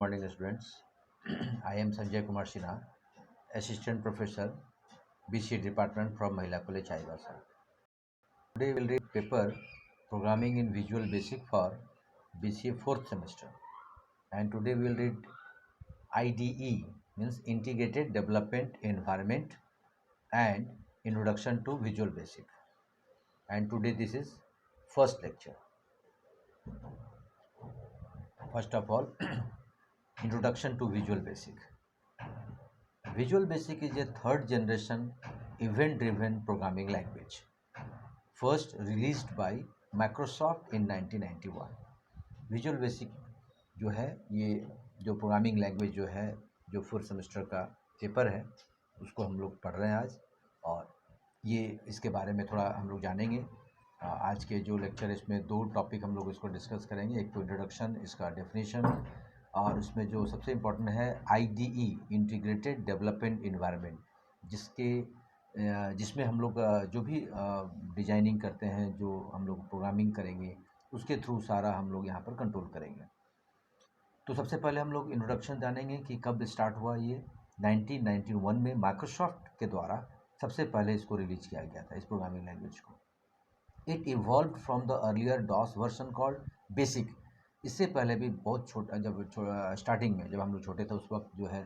Morning, students. I am Sanjay Kumar Sinha, Assistant Professor, BCA Department from Mahila College, Chaibasa. Today we will read paper Programming in Visual Basic for BCA 4th semester. And today we will read IDE, means Integrated Development Environment and Introduction to Visual Basic. And today this is first lecture. First of all, Introduction to Visual Basic. Visual Basic is a third generation event driven programming language, first released by Microsoft in 1991. Visual Basic जो है ये जो programming language जो है जो fourth semester का paper है उसको हम लोग पढ़ रहे हैं आज, और ये इसके बारे में थोड़ा हम लोग जानेंगे। आज के जो लेक्चर इसमें दो टॉपिक हम लोग इसको डिस्कस करेंगे, एक तो इंट्रोडक्शन, इसका डेफिनेशन, और उसमें जो सबसे इम्पोर्टेंट है IDE, इंटीग्रेटेड डेवलपमेंट इन्वायरमेंट, जिसमें हम लोग जो भी डिजाइनिंग करते हैं, जो हम लोग प्रोग्रामिंग करेंगे उसके थ्रू सारा हम लोग यहाँ पर कंट्रोल करेंगे। तो सबसे पहले हम लोग इंट्रोडक्शन जानेंगे कि कब स्टार्ट हुआ। ये 1991 में माइक्रोसॉफ्ट के द्वारा सबसे पहले इसको रिलीज किया गया था, इस प्रोग्रामिंग लैंग्वेज को। It evolve from the earlier DOS version called BASIC. इससे पहले भी बहुत छोटा, जब स्टार्टिंग में जब हम लोग छोटे थे उस वक्त जो है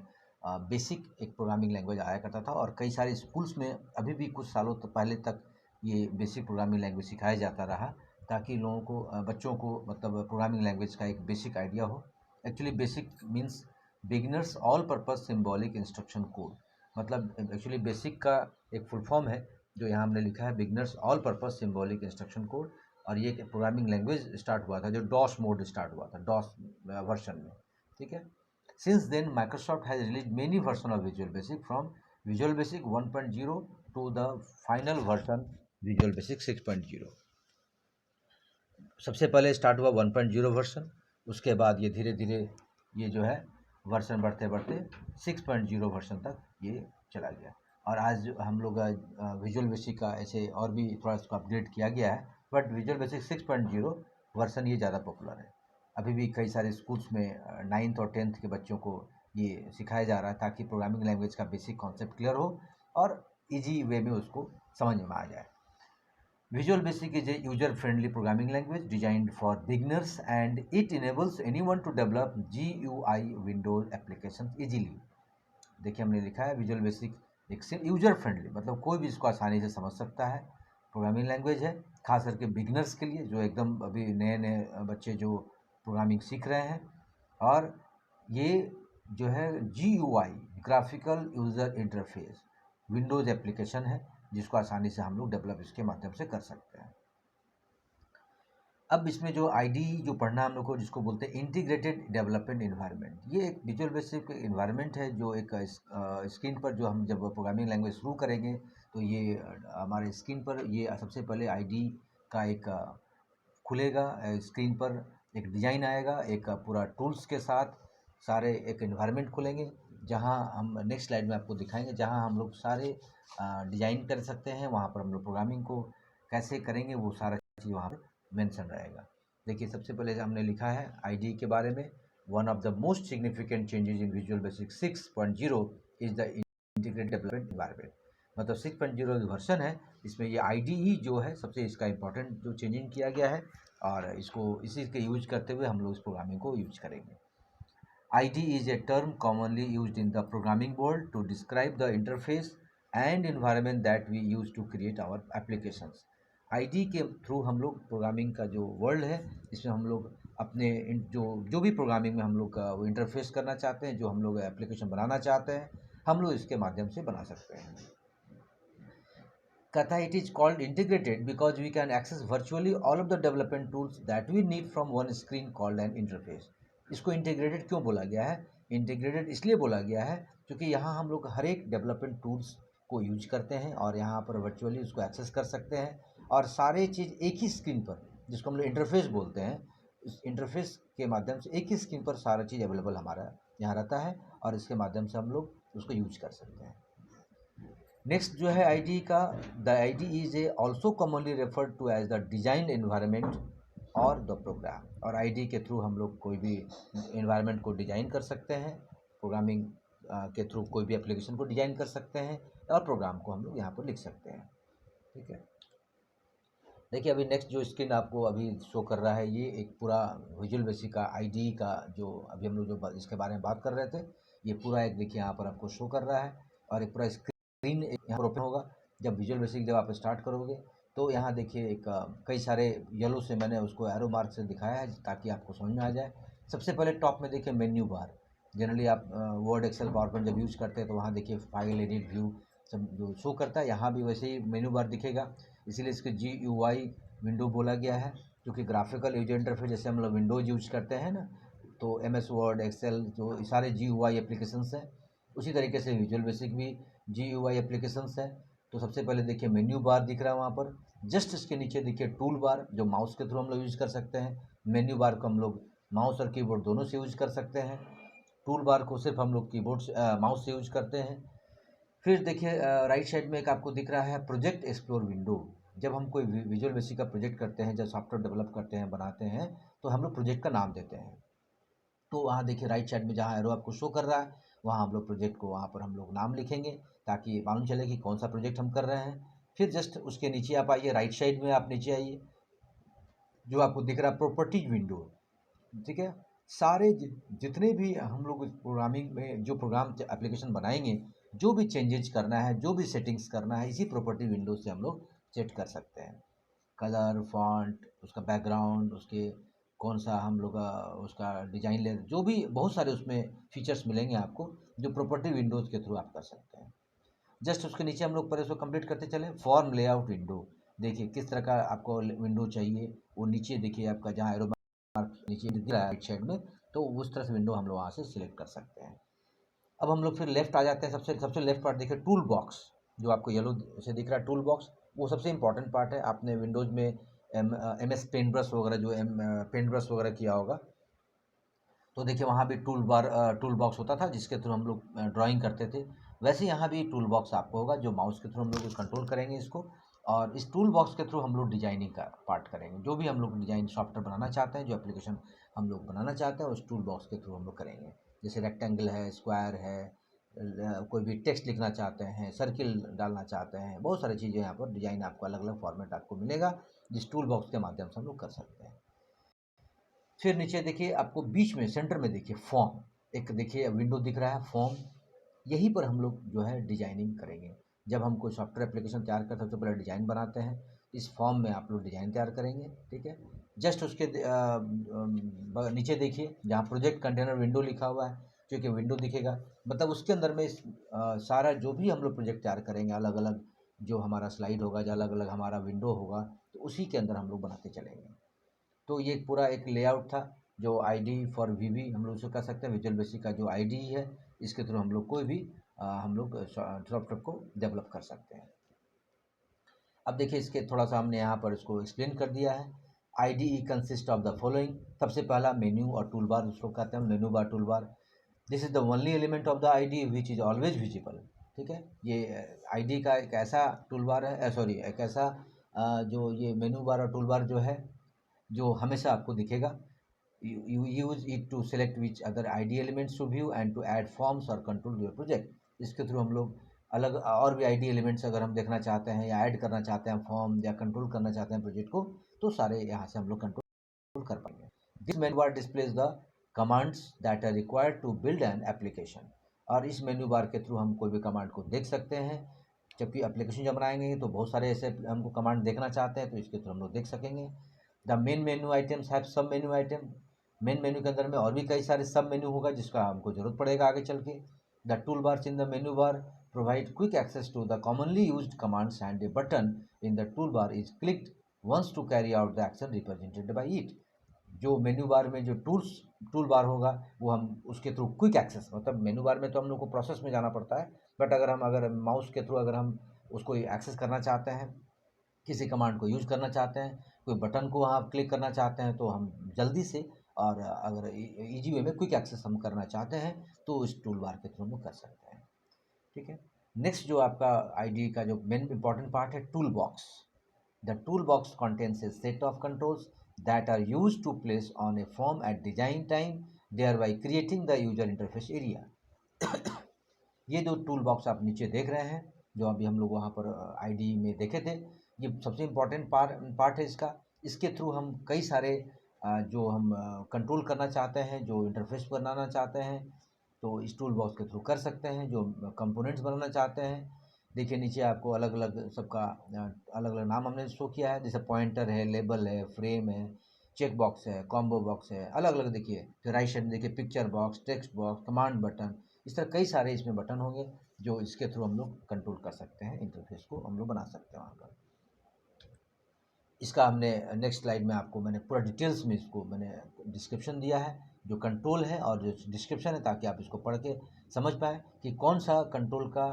बेसिक एक प्रोग्रामिंग लैंग्वेज आया करता था, और कई सारे स्कूल्स में अभी भी कुछ सालों पहले तक ये बेसिक प्रोग्रामिंग लैंग्वेज सिखाया जाता रहा, ताकि लोगों को, बच्चों को मतलब प्रोग्रामिंग लैंग्वेज का एक बेसिक आइडिया हो। Actually basic means beginners all purpose symbolic instruction code. मतलब एक्चुअली बेसिक का एक फुल फॉर्म है जो यहाँ हमने लिखा है, beginners all purpose symbolic instruction code. और ये प्रोग्रामिंग लैंग्वेज स्टार्ट हुआ था जो डॉस मोड स्टार्ट हुआ था, डॉस वर्जन में, ठीक है। Since then Microsoft has release many version of Visual Basic, from Visual Basic 1.0 to the final version Visual Basic 6.0। सबसे पहले स्टार्ट हुआ 1.0 वर्जन, उसके बाद ये धीरे धीरे ये जो है वर्जन बढ़ते बढ़ते 6.0 वर्जन तक ये चला गया। और आज हम लोग विजुअल बेसिक का ऐसे और भी थोड़ा इसको अपग्रेड किया गया है, बट विजुअल बेसिक 6.0 वर्जन ये ज़्यादा पॉपुलर है। अभी भी कई सारे स्कूल्स में 9th और 10th के बच्चों को ये सिखाया जा रहा है, ताकि प्रोग्रामिंग लैंग्वेज का बेसिक कॉन्सेप्ट क्लियर हो और ईजी वे में उसको समझ में आ जाए। Visual Basic is a user-friendly programming language designed for beginners, and it enables anyone to develop GUI Windows applications easily. देखिए हमने लिखा है Visual Basic एक यूजर फ्रेंडली, मतलब कोई भी इसको आसानी से समझ सकता है प्रोग्रामिंग लैंग्वेज है, खास करके बिगिनर्स के लिए, जो एकदम अभी नए नए बच्चे जो प्रोग्रामिंग सीख रहे हैं। और ये जो है GUI graphical user interface Windows application है, जिसको आसानी से हम लोग डेवलप इसके माध्यम से कर सकते हैं। अब इसमें जो IDE जो पढ़ना हम लोग को, जिसको बोलते हैं इंटीग्रेटेड डेवलपमेंट इन्वायरमेंट, ये एक विजुअल बेसिक इन्वायरमेंट है जो एक स्क्रीन पर, जो हम जब प्रोग्रामिंग लैंग्वेज शुरू करेंगे तो ये हमारे स्क्रीन पर ये सबसे पहले IDE का एक खुलेगा, स्क्रीन पर एक डिज़ाइन आएगा, एक पूरा टूल्स के साथ सारे एक इन्वायरमेंट खुलेंगे, जहां हम नेक्स्ट स्लाइड में आपको दिखाएंगे, जहां हम लोग सारे डिज़ाइन कर सकते हैं। वहां पर हम लोग प्रोग्रामिंग को कैसे करेंगे वो सारा चीज़ वहाँ पर मेंशन रहेगा। देखिए सबसे पहले हमने लिखा है IDE के बारे में, one of the most significant changes in Visual Basic 6.0 is the integrated development environment. मतलब 6.0 वर्जन है, इसमें ये IDE जो है सबसे इसका इंपॉर्टेंट जो चेंजिंग किया गया है, और इसको इसी के यूज करते हुए हम लोग इस प्रोग्रामिंग को यूज करेंगे। IDE is a term commonly used in the programming world to describe the interface and environment that we use to create our applications. IDE के थ्रू हम लोग प्रोग्रामिंग का जो वर्ल्ड है, इसमें हम लोग अपने जो भी प्रोग्रामिंग में हम लोग का वो इंटरफेस करना चाहते हैं, जो हम लोग एप्लीकेशन बनाना चाहते हैं, हम लोग इसके माध्यम से बना सकते हैं। कहता है it is called integrated because we can access virtually all of the development tools that we need from one screen called an interface. इसको इंटीग्रेटेड क्यों बोला गया है? इंटीग्रेटेड इसलिए बोला गया है क्योंकि यहाँ हम लोग हर एक डेवलपमेंट टूल्स को यूज करते हैं, और यहाँ पर वर्चुअली उसको एक्सेस कर सकते हैं, और सारे चीज़ एक ही स्क्रीन पर, जिसको हम लोग इंटरफेस बोलते हैं, इस इंटरफेस के माध्यम से एक ही स्क्रीन पर सारा चीज़ अवेलेबल हमारा यहाँ रहता है, और इसके माध्यम से हम लोग उसको यूज कर सकते हैं। नेक्स्ट जो है IDE का, the IDE is a also commonly referred to as the design environment और द प्रोग्राम। और आईडी के थ्रू हम लोग कोई भी इन्वायरमेंट को डिजाइन कर सकते हैं, प्रोग्रामिंग के थ्रू कोई भी एप्लीकेशन को डिजाइन कर सकते हैं और प्रोग्राम को हम लोग यहाँ पर लिख सकते हैं। ठीक है, देखिए अभी नेक्स्ट जो स्क्रीन आपको अभी शो कर रहा है, ये एक पूरा विजुअल बेसिक का आईडी का जो अभी हम लोग जो इसके बारे में बात कर रहे थे, ये पूरा एक देखिए यहाँ पर आपको शो कर रहा है और एक पूरा स्क्रीन यहाँ पर ओपन होगा। जब विजुअल बेसिक जब आप स्टार्ट करोगे तो यहाँ देखिए एक कई सारे येलो से मैंने उसको एरो मार्क से दिखाया है ताकि आपको समझ में आ जाए। सबसे पहले टॉप में देखिए मेन्यू बार। जनरली आप वर्ड, एक्सेल, पावर पॉइंट जब यूज़ करते हैं तो वहाँ देखिए फाइल, एडिट, व्यू सब जो शो करता है, यहाँ भी वैसे ही मेन्यू बार दिखेगा। इसीलिए इसके GUI विंडो बोला गया है, क्योंकि ग्राफिकल यूजर इंटरफेस जैसे हम लोग विंडोज यूज करते हैं ना, तो MS वर्ड, एक्सेल जो सारे GUI एप्लीकेशंस हैं, उसी तरीके से विजुअल बेसिक भी GUI एप्लीकेशंस है। तो सबसे पहले देखिए मेन्यू बार दिख रहा है वहाँ पर, जस्ट इसके नीचे देखिए टूल बार जो माउस के थ्रू हम लोग यूज़ कर सकते हैं। मेन्यू बार को हम लोग माउस और कीबोर्ड दोनों से यूज कर सकते हैं। टूल बार को सिर्फ हम लोग कीबोर्ड से माउस से यूज करते हैं। फिर देखिए राइट साइड में एक आपको दिख रहा है प्रोजेक्ट एक्सप्लोर विंडो। जब हम कोई विजुअल बेसिक का प्रोजेक्ट करते हैं, जब सॉफ्टवेयर डेवलप करते हैं, बनाते हैं, तो हम लोग प्रोजेक्ट का नाम देते हैं। तो वहाँ देखिए राइट साइड में जहाँ एरो आपको शो कर रहा है, वहाँ हम लोग प्रोजेक्ट को वहाँ पर हम लोग नाम लिखेंगे ताकि मालूम चले कि कौन सा प्रोजेक्ट हम कर रहे हैं। फिर जस्ट उसके नीचे आप आइए, राइट साइड में आप नीचे आइए, जो आपको दिख रहा है प्रॉपर्टीज विंडो। ठीक है, सारे जितने भी हम लोग प्रोग्रामिंग में जो प्रोग्राम एप्लीकेशन बनाएंगे, जो भी चेंजेस करना है, जो भी सेटिंग्स करना है, इसी प्रॉपर्टी विंडो से हम लोग सेट कर सकते हैं। कलर, फॉन्ट, उसका बैकग्राउंड, उसके कौन सा हम लोग उसका डिजाइन ले, जो भी बहुत सारे उसमें फीचर्स मिलेंगे आपको, जो प्रॉपर्टी विंडोज़ के थ्रू आप कर सकते हैं। जस्ट उसके नीचे हम लोग पहले उसको कंप्लीट करते चले। फॉर्म लेआउट विंडो, देखिए किस तरह का आपको विंडो चाहिए, वो नीचे देखिए आपका जहाँ एरो मार्क नीचे दिख रहा है राइट साइड में, तो उस तरह से विंडो हम लोग वहाँ से सिलेक्ट कर सकते हैं। अब हम लोग फिर लेफ्ट आ जाते हैं। सबसे सबसे लेफ्ट पार्ट देखिए टूल बॉक्स, जो आपको येलो से दिख रहा है टूल बॉक्स, वो सबसे इंपॉर्टेंट पार्ट है। आपने विंडोज़ में MS पेंट ब्रश वगैरह जो पेंट ब्रश वगैरह किया होगा, तो देखिए वहाँ भी टूल बॉक्स होता था जिसके थ्रू हम लोग ड्राइंग करते थे। वैसे यहाँ भी टूल बॉक्स आपको होगा, जो माउस के थ्रू हम लोग कंट्रोल करेंगे इसको, और इस टूल बॉक्स के थ्रू हम लोग डिजाइनिंग का पार्ट करेंगे। जो भी हम लोग डिजाइन सॉफ्टवेयर बनाना चाहते हैं, जो एप्लीकेशन हम लोग बनाना चाहते हैं, उस टूल बॉक्स के थ्रू हम लोग करेंगे। जैसे रेक्टेंगल है, स्क्वायर है, कोई भी टेक्स्ट लिखना चाहते हैं, सर्किल डालना चाहते हैं, बहुत सारी चीज़ें यहाँ पर डिजाइन आपको अलग अलग फॉर्मेट आपको मिलेगा, जिस टूल बॉक्स के माध्यम से हम लोग कर सकते हैं। फिर नीचे देखिए आपको बीच में सेंटर में देखिए फॉर्म, एक देखिए विंडो दिख रहा है फॉर्म। यहीं पर हम लोग जो है डिजाइनिंग करेंगे। जब हम कोई सॉफ्टवेयर एप्लीकेशन तैयार करते हैं, सबसे पहले डिज़ाइन बनाते हैं। इस फॉर्म में आप लोग डिज़ाइन तैयार करेंगे। ठीक है, जस्ट उसके नीचे देखिए जहाँ प्रोजेक्ट कंटेनर विंडो लिखा हुआ है, क्योंकि विंडो दिखेगा, मतलब उसके अंदर में सारा जो भी हम लोग प्रोजेक्ट तैयार करेंगे, अलग अलग जो हमारा स्लाइड होगा, जो अलग अलग हमारा विंडो होगा, तो उसी के अंदर हम लोग बनाते चलेंगे। तो ये पूरा एक लेआउट था, जो आईडी फॉर वीवी हम लोग उसे कर सकते हैं। विजुअल बेसिक का जो आईडी है, इसके थ्रू हम लोग कोई भी हम लोग सॉफ्टवेयर को डेवलप कर सकते हैं। अब देखिए इसके थोड़ा सा हमने यहाँ पर इसको एक्सप्लेन कर दिया है। IDE consist of the following. सबसे पहला मेन्यू और टूल बार, उसको कहते हैं menu bar, tool bar. This is the only element of the IDE which is always visible. ठीक है, ये IDE का एक ऐसा टूल बार है, सॉरी एक ऐसा जो ये मेन्यू बार और टूल बार जो है, जो हमेशा आपको दिखेगा। You use it to select which other ID elements to view and to add forms or control to your project। इसके थ्रू हम लोग अलग और भी ID एलिमेंट्स अगर हम देखना चाहते हैं या ऐड करना चाहते हैं, फॉर्म या कंट्रोल करना चाहते हैं प्रोजेक्ट को, तो सारे यहाँ से हम लोग कंट्रोल कर पाएंगे। This menu bar displays the commands that are required to build an application. और इस मेन्यू बार के थ्रू हम कोई भी कमांड को देख सकते हैं। जबकि एप्लीकेशन जब बनाएंगे तो बहुत सारे ऐसे हमको कमांड देखना चाहते हैं, तो इसके थ्रू हम लोग देख सकेंगे। The main menu items have सब मेन्यू आइटम। मेन मेन्यू के अंदर में और भी कई सारे सब मेन्यू होगा, जिसका हमको जरूरत पड़ेगा आगे चल के। The tool bars in the menu bar provide quick access to the commonly used commands and a button in the tool bar is clicked once to carry out the action represented by it. जो menu bar में जो tool bar होगा, वो हम उसके through quick access, मतलब menu bar में तो हम लोग को प्रोसेस में जाना पड़ता है, बट अगर माउस के थ्रू अगर हम उसको एक्सेस करना चाहते हैं, किसी कमांड को यूज करना चाहते हैं, कोई बटन को वहाँ क्लिक करना चाहते हैं, तो हम जल्दी से और अगर इजी वे में क्विक एक्सेस हम करना चाहते हैं, तो इस टूल बार के थ्रू हम कर सकते हैं। ठीक है, नेक्स्ट जो आपका आईडी का जो मेन इंपॉर्टेंट पार्ट है, tool box. The tool box contains A set of controls that are used to place on a form at design time, thereby creating the user interface area. ये जो tool box आप नीचे देख रहे हैं, जो अभी हम लोग वहाँ पर आईडी में देखे थे, ये सबसे इम्पॉर्टेंट पार्ट है इसका। इसके थ्रू हम कई सारे जो हम कंट्रोल करना चाहते हैं, जो इंटरफेस बनाना चाहते हैं, तो इस टूल बॉक्स के थ्रू कर सकते हैं। जो कंपोनेंट्स बनाना चाहते हैं, देखिए नीचे आपको अलग अलग सबका अलग अलग नाम हमने शो किया है, जैसे पॉइंटर है, लेबल है, फ्रेम है, चेक बॉक्स है, कॉम्बो बॉक्स है, अलग अलग देखिए। फिर राइट साइड में देखिए picture box, text box, command button, इस तरह कई सारे इसमें बटन होंगे जो इसके थ्रू हम लोग कंट्रोल कर सकते हैं, इंटरफेस को हम लोग बना सकते हैं वहाँ पर। इसका हमने नेक्स्ट स्लाइड में आपको मैंने पूरा डिटेल्स में इसको मैंने डिस्क्रिप्शन दिया है, जो कंट्रोल है और जो डिस्क्रिप्शन है, ताकि आप इसको पढ़ के समझ पाएँ कि कौन सा कंट्रोल का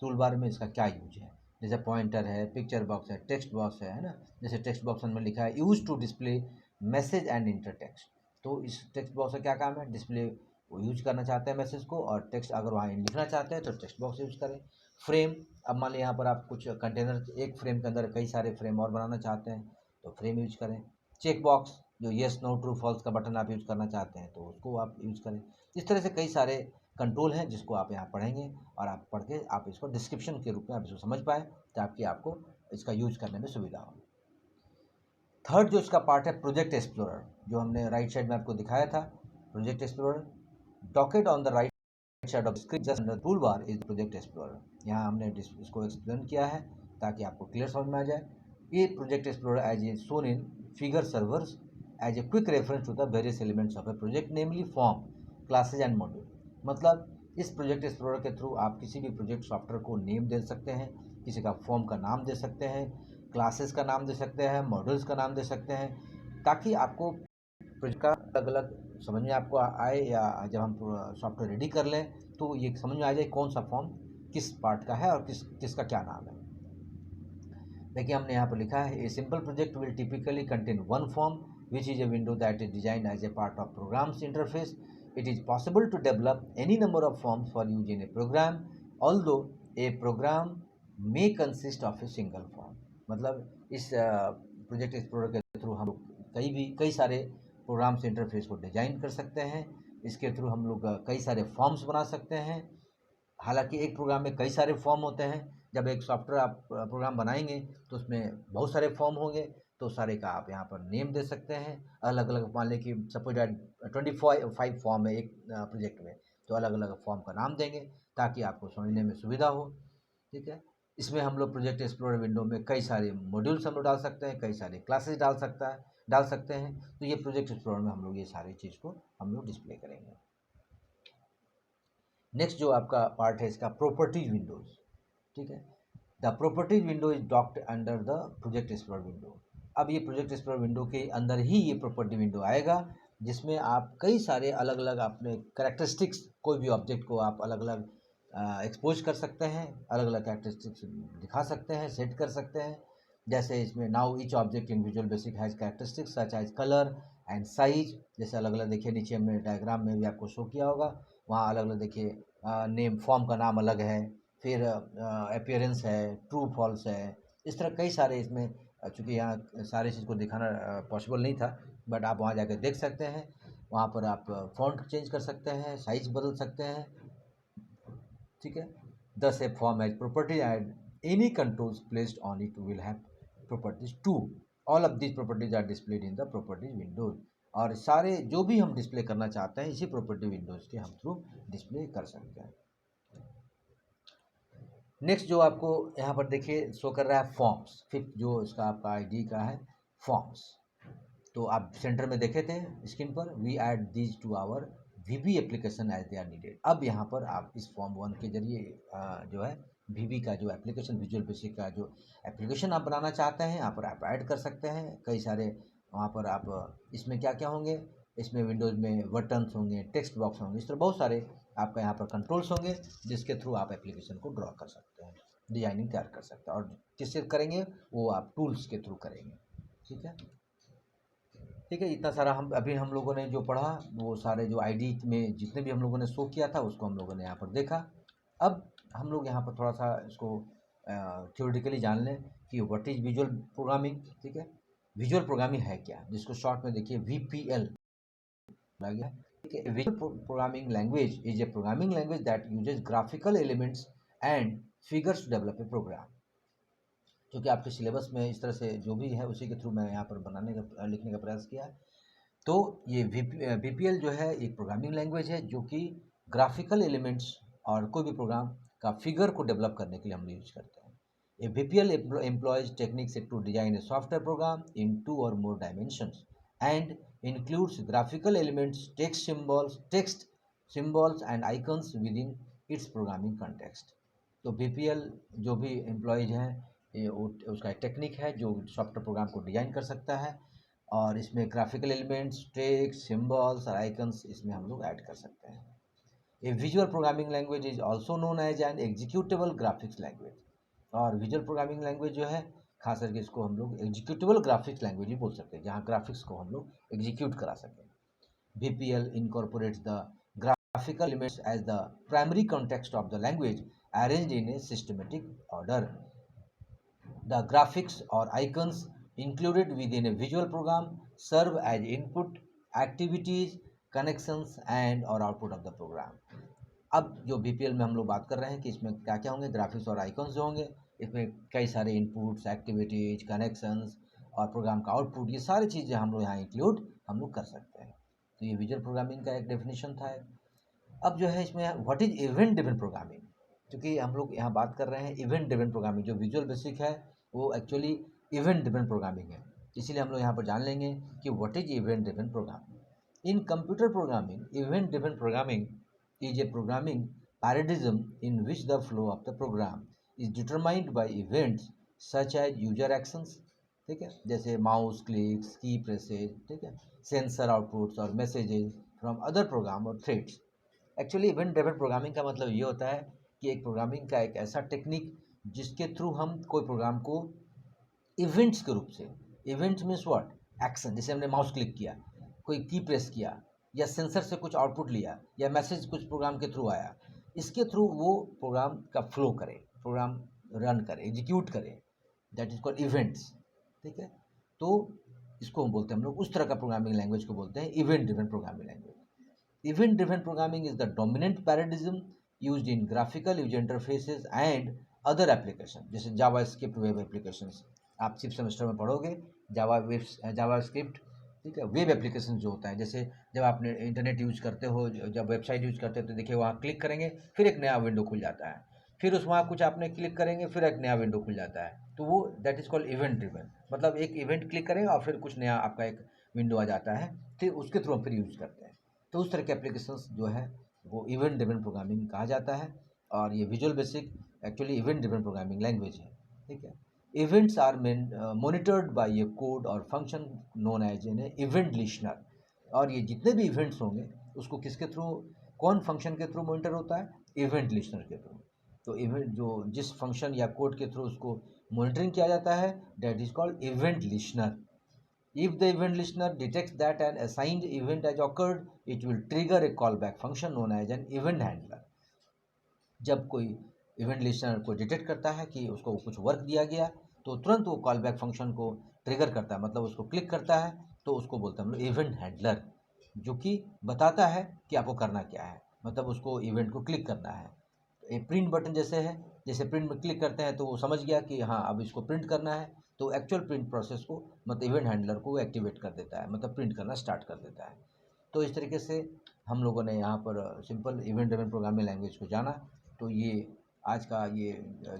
टूल बार में इसका क्या यूज है। जैसे पॉइंटर है, पिक्चर बॉक्स है, टेक्स्ट बॉक्स है ना। जैसे टेक्स्ट बॉक्स में लिखा है use to display message and enter text, तो इस टेक्स्ट बॉक्स का क्या काम है, डिस्प्ले वो यूज करना चाहते हैं मैसेज को, और टेक्स्ट अगर वहाँ लिखना चाहते हैं तो टेक्स्ट बॉक्स यूज करें। फ्रेम, अब मान लीजिए यहाँ पर आप कुछ कंटेनर, एक फ्रेम के अंदर कई सारे फ्रेम और बनाना चाहते हैं तो फ्रेम यूज करें। चेक बॉक्स, जो येस नो ट्रू फॉल्स का बटन आप यूज करना चाहते हैं तो उसको आप यूज करें। इस तरह से कई सारे कंट्रोल हैं जिसको आप यहाँ पढ़ेंगे, और आप पढ़ के आप इसको डिस्क्रिप्शन के रूप में आप इसको समझ पाए, ताकि आपको इसका यूज करने में सुविधा हो। थर्ड जो इसका पार्ट है प्रोजेक्ट एक्सप्लोरर, जो हमने राइट साइड में आपको दिखाया था। Project explorer docket on the right side of screen just under tool bar is project explorer. यहाँ हमने इसको एक्सप्लेन किया है ताकि आपको क्लियर समझ में आ जाए। ये project explorer as a shown in figure serves as a quick reference to the various elements of a project, namely form, classes and module. मतलब इस प्रोजेक्ट एक्सप्लोरर के थ्रू आप किसी भी प्रोजेक्ट सॉफ्टवेयर को नेम दे सकते हैं, किसी का फॉर्म का नाम दे सकते हैं, क्लासेस का नाम दे सकते हैं, मॉड्यूल्स का नाम दे सकते हैं, ताकि आपको प्रोजेक्ट का अलग अलग समझ में आपको आए, या जब हम सॉफ्टवेयर रेडी कर लें तो ये समझ में आ जाए कौन सा फॉर्म किस पार्ट का है और किसका क्या नाम है। देखिए हमने यहाँ पर लिखा है a simple project will typically contain one form which is a window that is designed as a part of program's interface. It is possible to develop any number of forms for use in a program, although a program may consist of a single form. मतलब इस project explorer के through हम कई सारे programmes interface को design कर सकते हैं। इसके थ्रू हम लोग कई सारे फॉर्म्स बना सकते हैं। हालांकि एक प्रोग्राम में कई सारे फॉर्म होते हैं, जब एक सॉफ्टवेयर आप प्रोग्राम बनाएंगे तो उसमें बहुत सारे फॉर्म होंगे, तो सारे का आप यहाँ पर नेम दे सकते हैं अलग अलग। मान लें कि सपोज 25 फॉर्म है एक प्रोजेक्ट में, तो अलग अलग फॉर्म का नाम देंगे ताकि आपको समझने में सुविधा हो। ठीक है, इसमें हम लोग प्रोजेक्ट एक्सप्लोरर विंडो में कई सारे मॉड्यूल्स हम लोग डाल सकते हैं, कई सारे क्लासेस डाल सकते हैं। तो ये प्रोजेक्ट एक्सप्लोरर में हम लोग ये सारी चीज़ को हम लोग डिस्प्ले करेंगे। नेक्स्ट जो आपका पार्ट है इसका प्रॉपर्टीज विंडोज। ठीक है, the properties window is docked under the project explorer window. अब ये प्रोजेक्ट एक्सप्लोरर विंडो के अंदर ही ये प्रॉपर्टी विंडो आएगा, जिसमें आप कई सारे अलग अलग अपने कैरेक्टरिस्टिक्स, कोई भी ऑब्जेक्ट को आप अलग अलग एक्सपोज कर सकते हैं, अलग अलग कैरेक्टरिस्टिक्स दिखा सकते हैं, सेट कर सकते हैं। जैसे इसमें now each object in Visual Basic has characteristics such as colour and size. जैसे अलग अलग देखिए नीचे हमने डायग्राम में भी आपको शो किया होगा, वहाँ अलग अलग देखिए नेम, फॉर्म का नाम अलग है, फिर अपीयरेंस है, ट्रू फॉल्स है, इस तरह कई सारे इसमें। चूँकि यहाँ सारी चीज़ को दिखाना पॉसिबल नहीं था, बट आप वहाँ जाकर देख सकते हैं। वहाँ पर आप फॉन्ट चेंज कर सकते हैं, साइज बदल सकते हैं। ठीक है, thus a form has property and any controls placed on it will have properties too. All of these properties are displayed in the properties windows. और सारे जो भी हम डिस्प्ले करना चाहते हैं इसी प्रॉपर्टी विंडोज के हम थ्रू डिस्प्ले कर सकते हैं। नेक्स्ट जो आपको यहाँ पर देखिए शो कर रहा है फॉर्म्स। फिफ्थ जो इसका आपका आईडी का है फॉर्म्स, तो आप सेंटर में देखे थे स्क्रीन पर, we add these to our VB application as they are needed. अब यहाँ पर आप इस फॉर्म 1 के जरिए जो है वीबी का जो एप्लीकेशन, विजुअल बेसिक का जो एप्लीकेशन आप बनाना चाहते हैं यहाँ पर आप ऐड कर सकते हैं। कई सारे वहाँ पर आप इसमें क्या क्या होंगे, इसमें विंडोज़ में बटन्स होंगे, टेक्स्ट बॉक्स होंगे, इस तरह बहुत सारे आपका यहाँ पर कंट्रोल्स होंगे जिसके थ्रू आप एप्लीकेशन को ड्रॉ कर सकते हैं, डिजाइनिंग तैयार कर सकते हैं। और किससे करेंगे, वो आप टूल्स के थ्रू करेंगे। ठीक है, ठीक है, इतना सारा हम लोगों ने जो पढ़ा, वो सारे जो आईडी में जितने भी हम लोगों ने शो किया था उसको हम लोगों ने यहाँ पर देखा। अब हम लोग यहाँ पर थोड़ा सा इसको थ्योरेटिकली जान लें कि व्हाट इज विजुअल प्रोग्रामिंग। ठीक है, विजुअल प्रोग्रामिंग है क्या, जिसको शॉर्ट में देखिए VPL बोला गया है। ठीक है, visual programming language is a programming language that uses graphical elements and figures to develop a program. क्योंकि आपके सिलेबस में इस तरह से जो भी है उसी के थ्रू मैं यहाँ पर बनाने का लिखने का प्रयास किया है। तो ये VPL जो है एक प्रोग्रामिंग लैंग्वेज है जो कि ग्राफिकल एलिमेंट्स और कोई भी प्रोग्राम का फिगर को डेवलप करने के लिए हम यूज करते हैं। ए VPL employs techniques to design a software program in 2 or more dimensions and includes graphical elements, text symbols and icons within its programming context। तो VPL जो भी एम्प्लॉयज हैं ये उसका एक टेक्निक है जो सॉफ्टवेयर प्रोग्राम को डिजाइन कर सकता है, और इसमें ग्राफिकल एलिमेंट्स, टेक्स्ट, सिंबल्स और आइकन्स इसमें हम लोग ऐड कर सकते हैं। A visual programming language is also known as an executable graphics language. और विजुअल प्रोग्रामिंग लैंग्वेज जो है खास करके इसको हम लोग एग्जीक्यूटेबल ग्राफिक्स लैंग्वेज भी बोल सकते हैं, जहाँ ग्राफिक्स को हम लोग एग्जीक्यूट करा सकें। VPL incorporates the graphical elements as the primary context of the language arranged in a systematic order. The graphics or icons included within a visual program serve as input, activities, connections and or output of the program। अब जो VPL में हम लोग बात कर रहे हैं कि इसमें क्या क्या होंगे, ग्राफिक्स और आइकन्स जो होंगे, इसमें कई सारे इनपुट्स, एक्टिविटीज, कनेक्शंस और प्रोग्राम का आउटपुट, ये सारी चीज़ें हम लोग यहाँ इंक्लूड हम लोग कर सकते हैं। तो ये विजुअल प्रोग्रामिंग का एक डेफिनेशन था। अब जो है इसमें what is event driven programming, क्योंकि हम लोग यहाँ बात कर रहे हैं इवेंट ड्रिवन प्रोग्रामिंग। जो विजुअल बेसिक है वो एक्चुअली इवेंट ड्रिवन प्रोग्रामिंग है, इसीलिए हम लोग यहाँ पर जान लेंगे कि what is event driven programming. In computer programming event driven programming is a programming paradigm in which the flow of the program is determined by events such as user actions, ठीक है, जैसे माउस क्लिक्स, की presses, ठीक है, sensor outputs और messages from other programme और threads. Actually event driven programming का मतलब ये होता है कि एक प्रोग्रामिंग का एक ऐसा टेक्निक जिसके थ्रू हम कोई प्रोग्राम को इवेंट्स के रूप से, इवेंट्स मीन्स व्हाट, एक्शन, जैसे हमने माउस क्लिक किया, कोई की प्रेस किया, या सेंसर से कुछ आउटपुट लिया, या मैसेज कुछ प्रोग्राम के थ्रू आया, इसके थ्रू वो प्रोग्राम का फ्लो करे, प्रोग्राम रन करे, एग्जीक्यूट करे, दैट इज कॉल्ड इवेंट्स। ठीक है, तो इसको हम बोलते हैं, हम लोग उस तरह का प्रोग्रामिंग लैंग्वेज को बोलते हैं event driven programming language. Event driven programming is the dominant paradigm used in graphical user interfaces and other applications, जैसे जावास्क्रिप्ट वेब एप्लीकेशंस, आप 6 सेमेस्टर में पढ़ोगे जावास्क्रिप्ट, ठीक है, वेब एप्लीकेशन जो होता है, जैसे जब आप इंटरनेट यूज करते हो, जब वेबसाइट यूज करते हो तो देखिए वहाँ क्लिक करेंगे फिर एक नया विंडो खुल जाता है, फिर उस वहाँ कुछ आपने क्लिक करेंगे फिर एक नया विंडो खुल जाता है, तो वो that is called event driven. मतलब एक इवेंट क्लिक करेंगे और फिर कुछ नया आपका एक विंडो आ जाता है, फिर उसके थ्रू हम फिर यूज करते हैं। तो उस तरह के एप्लीकेशंस जो है वो इवेंट ड्रिवन प्रोग्रामिंग कहा जाता है, और ये visual basic actually event driven programming language है। ठीक है, events are monitored by a code और function known as an event listener. और ये जितने भी इवेंट्स होंगे उसको किसके थ्रू, कौन फंक्शन के थ्रू मॉनिटर होता है, इवेंट लिस्नर के थ्रू। तो इवेंट जो जिस फंक्शन या कोड के थ्रू उसको मॉनिटरिंग किया जाता है that is called event listener. If the event listener detects that an assigned event has occurred, it will trigger a callback function known as an event handler। जब कोई event listener को detect करता है कि उसको कुछ वर्क दिया गया, तो तुरंत वो कॉलबैक फंक्शन को ट्रिगर करता है, मतलब उसको क्लिक करता है, तो उसको बोलते हैं हम लोग इवेंट हैंडलर, जो कि बताता है कि आपको करना क्या है, मतलब उसको इवेंट को क्लिक करना है। एक प्रिंट बटन जैसे है, जैसे प्रिंट में क्लिक करते हैं तो वो समझ गया कि हाँ अब इसको प्रिंट करना है, तो एक्चुअल प्रिंट प्रोसेस को मतलब इवेंट हैंडलर को एक्टिवेट कर देता है, मतलब प्रिंट करना स्टार्ट कर देता है। तो इस तरीके से हम लोगों ने यहाँ पर simple event driven programming language को जाना। तो ये आज का ये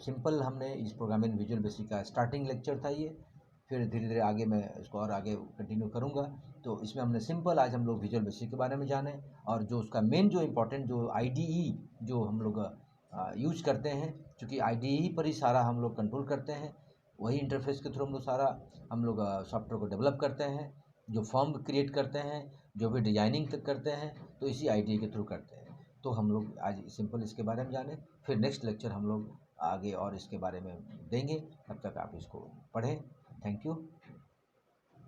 सिंपल हमने इस प्रोग्रामिंग विजुअल बेसिक का स्टार्टिंग लेक्चर था ये, फिर धीरे धीरे आगे मैं इसको और आगे कंटिन्यू करूँगा। तो इसमें हमने सिंपल आज हम लोग विजुअल बेसिक के बारे में जाने, और जो उसका मेन जो इम्पोर्टेंट जो IDE जो हम लोग यूज करते हैं, क्योंकि IDE पर ही सारा हम लोग कंट्रोल करते हैं, वही इंटरफेस के थ्रू हम लोग सारा हम लोग सॉफ्टवेयर को डेवलप करते हैं, जो फॉर्म क्रिएट करते हैं, जो भी डिजाइनिंग करते हैं, तो इसी IDE के थ्रू करते हैं। तो हम लोग आज सिंपल इसके बारे में जाने, फिर नेक्स्ट लेक्चर हम लोग आगे और इसके बारे में देंगे, तब तक आप इसको पढ़ें। Thank you.